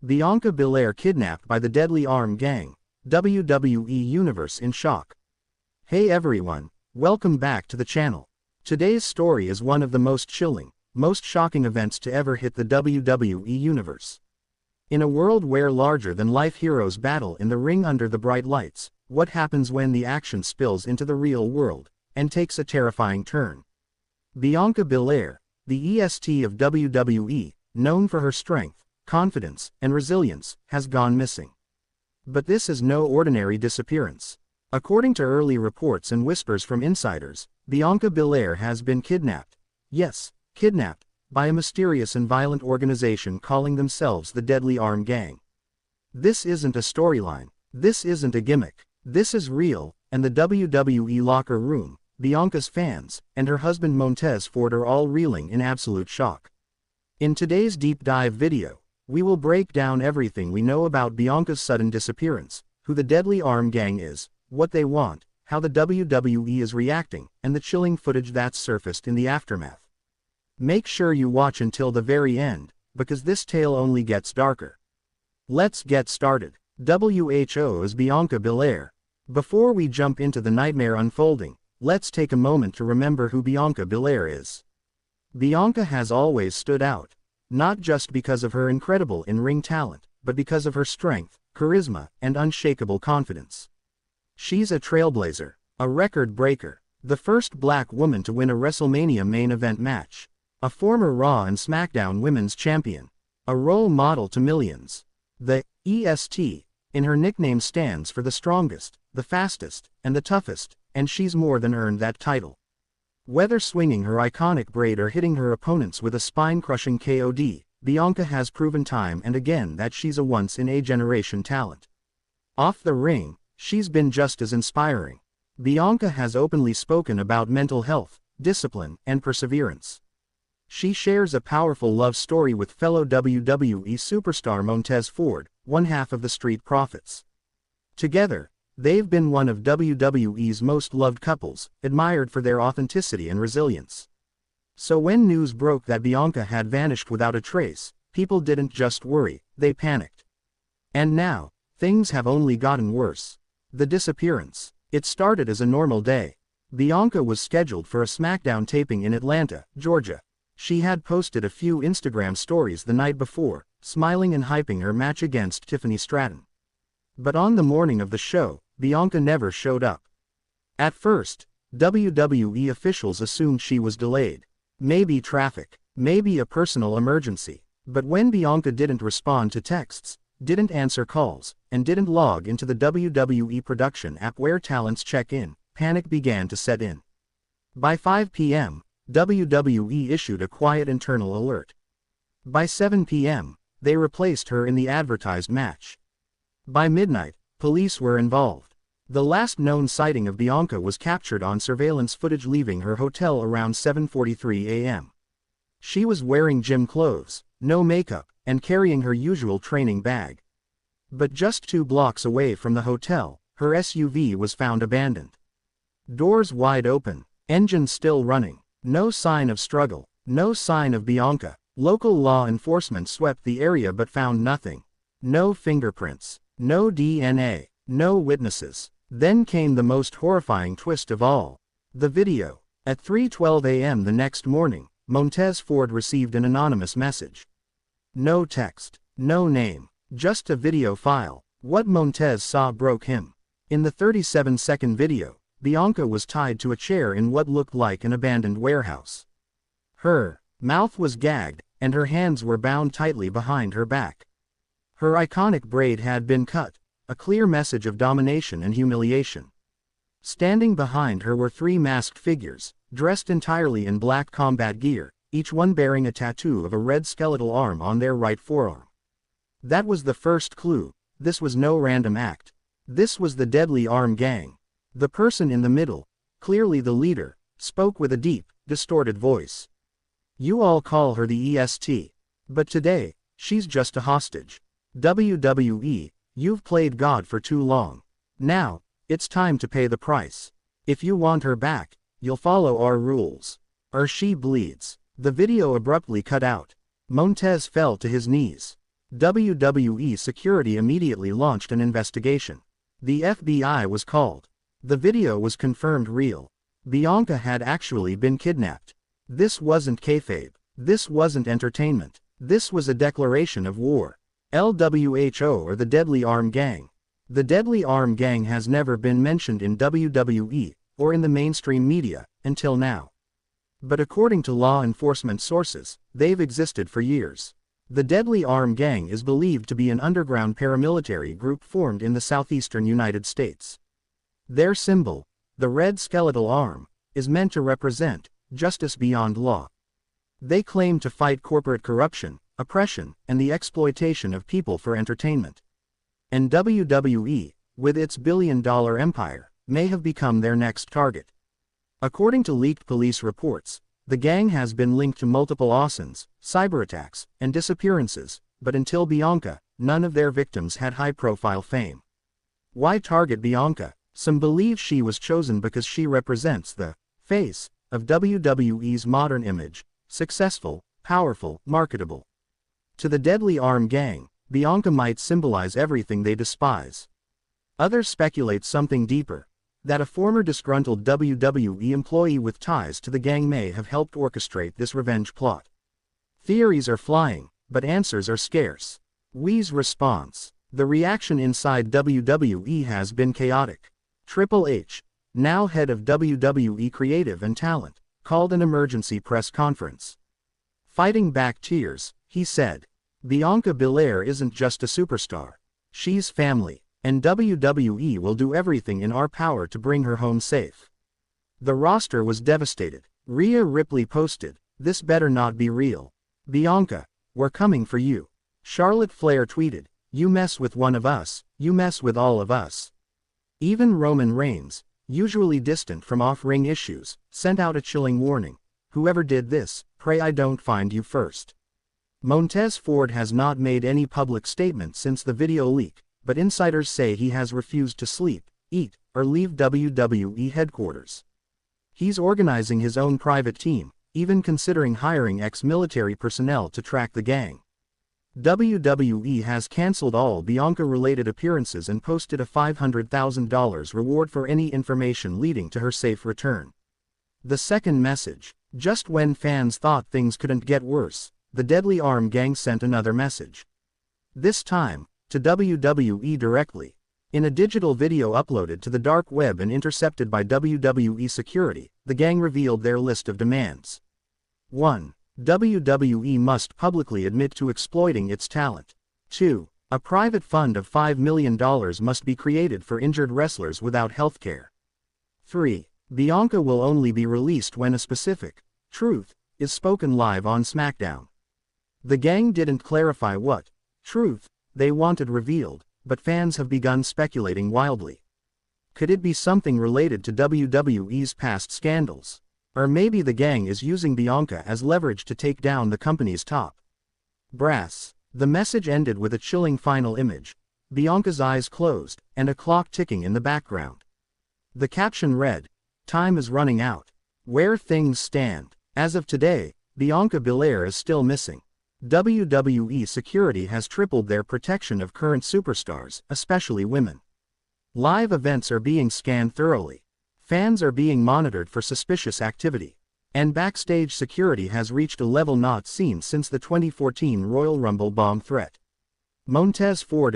Bianca Belair kidnapped by the Deadly Arm Gang. WWE Universe in shock. Hey everyone, welcome back to the channel. Today's story is one of the most chilling, most shocking events to ever hit the WWE Universe. In a world where larger-than-life heroes battle in the ring under the bright lights, what happens when the action spills into the real world, and takes a terrifying turn? Bianca Belair, the EST of WWE, known for her strength, confidence, and resilience, has gone missing. But this is no ordinary disappearance. According to early reports and whispers from insiders, Bianca Belair has been kidnapped. Yes, kidnapped, by a mysterious and violent organization calling themselves the Deadly Arm Gang. This isn't a storyline. This isn't a gimmick. This is real, and the WWE locker room, Bianca's fans, and her husband Montez Ford are all reeling in absolute shock. In today's deep dive video, we will break down everything we know about Bianca's sudden disappearance, who the Deadly Arm Gang is, what they want, how the WWE is reacting, and the chilling footage that's surfaced in the aftermath. Make sure you watch until the very end, because this tale only gets darker. Let's get started. WHO is Bianca Belair. Before we jump into the nightmare unfolding, let's take a moment to remember who Bianca Belair is. Bianca has always stood out, not just because of her incredible in-ring talent, but because of her strength, charisma, and unshakable confidence. She's a trailblazer, a record breaker, the first black woman to win a WrestleMania main event match, a former Raw and SmackDown Women's Champion, a role model to millions. The EST in her nickname stands for the strongest, the fastest, and the toughest, and she's more than earned that title. Whether swinging her iconic braid or hitting her opponents with a spine-crushing KOD, Bianca has proven time and again that she's a once-in-a-generation talent. Off the ring, she's been just as inspiring. Bianca has openly spoken about mental health, discipline, and perseverance. She shares a powerful love story with fellow WWE superstar Montez Ford, one half of the Street Profits. Together, they've been one of WWE's most loved couples, admired for their authenticity and resilience. So when news broke that Bianca had vanished without a trace, people didn't just worry, they panicked. And now, things have only gotten worse. The disappearance. It started as a normal day. Bianca was scheduled for a SmackDown taping in Atlanta, Georgia. She had posted a few Instagram stories the night before, smiling and hyping her match against Tiffany Stratton. But on the morning of the show, Bianca never showed up. At first, WWE officials assumed she was delayed. Maybe traffic, maybe a personal emergency. But when Bianca didn't respond to texts, didn't answer calls, and didn't log into the WWE production app where talents check in, panic began to set in. By 5 p.m., WWE issued a quiet internal alert. By 7 p.m., they replaced her in the advertised match. By midnight, police were involved. The last known sighting of Bianca was captured on surveillance footage leaving her hotel around 7:43 a.m. She was wearing gym clothes, no makeup, and carrying her usual training bag. But just 2 blocks away from the hotel, her SUV was found abandoned. Doors wide open, engine still running, no sign of struggle, no sign of Bianca. Local law enforcement swept the area but found nothing. No fingerprints, no DNA, no witnesses. Then came the most horrifying twist of all. The video. At 3:12 a.m. the next morning, Montez Ford received an anonymous message. No text, no name, just a video file. What Montez saw broke him. In the 37-second video, Bianca was tied to a chair in what looked like an abandoned warehouse. Her mouth was gagged, and her hands were bound tightly behind her back. Her iconic braid had been cut, a clear message of domination and humiliation. Standing behind her were 3 masked figures, dressed entirely in black combat gear, each one bearing a tattoo of a red skeletal arm on their right forearm. That was the first clue. This was no random act. This was the Deadly Arm Gang. The person in the middle, clearly the leader, spoke with a deep, distorted voice. You all call her the EST. But today, she's just a hostage. WWE, you've played God for too long. Now, it's time to pay the price. If you want her back, you'll follow our rules. Or she bleeds. The video abruptly cut out. Montez fell to his knees. WWE security immediately launched an investigation. The FBI was called. The video was confirmed real. Bianca had actually been kidnapped. This wasn't kayfabe. This wasn't entertainment. This was a declaration of war. LWHO, or the Deadly Arm Gang. The Deadly Arm Gang has never been mentioned in WWE, or in the mainstream media, until now. But according to law enforcement sources, they've existed for years. The Deadly Arm Gang is believed to be an underground paramilitary group formed in the southeastern United States. Their symbol, the red skeletal arm, is meant to represent justice beyond law. They claim to fight corporate corruption, oppression, and the exploitation of people for entertainment. And WWE, with its billion-dollar empire, may have become their next target. According to leaked police reports, the gang has been linked to multiple arsons, cyberattacks, and disappearances, but until Bianca, none of their victims had high-profile fame. Why target Bianca? Some believe she was chosen because she represents the face of WWE's modern image: successful, powerful, marketable. To the Deadly Arm Gang, Bianca might symbolize everything they despise. Others speculate something deeper, that a former disgruntled WWE employee with ties to the gang may have helped orchestrate this revenge plot. Theories are flying, but answers are scarce. We's response. The reaction inside WWE has been chaotic. Triple H, now head of WWE Creative and Talent, called an emergency press conference. Fighting back tears, he said, "Bianca Belair isn't just a superstar. She's family, and WWE will do everything in our power to bring her home safe." The roster was devastated. Rhea Ripley posted, "This better not be real. Bianca, we're coming for you." Charlotte Flair tweeted, "You mess with one of us, you mess with all of us." Even Roman Reigns, usually distant from off-ring issues, sent out a chilling warning: "Whoever did this, pray I don't find you first." Montez Ford has not made any public statement since the video leak, but insiders say he has refused to sleep, eat, or leave WWE headquarters. He's organizing his own private team, even considering hiring ex-military personnel to track the gang. WWE has canceled all Bianca-related appearances and posted a $500,000 reward for any information leading to her safe return. The second message. Just when fans thought things couldn't get worse, the Deadly Arm Gang sent another message. This time, to WWE directly. In a digital video uploaded to the dark web and intercepted by WWE security, the gang revealed their list of demands. 1. WWE must publicly admit to exploiting its talent. 2. A private fund of $5 million must be created for injured wrestlers without health care. 3. Bianca will only be released when a specific truth is spoken live on SmackDown. The gang didn't clarify what truth they wanted revealed, but fans have begun speculating wildly. Could it be something related to WWE's past scandals? Or maybe the gang is using Bianca as leverage to take down the company's top brass. The message ended with a chilling final image: Bianca's eyes closed, and a clock ticking in the background. The caption read, "Time is running out. Where things stand." As of today, Bianca Belair is still missing. WWE security has tripled their protection of current superstars, especially women. Live events are being scanned thoroughly. Fans are being monitored for suspicious activity. And backstage security has reached a level not seen since the 2014 Royal Rumble bomb threat. Montez Ford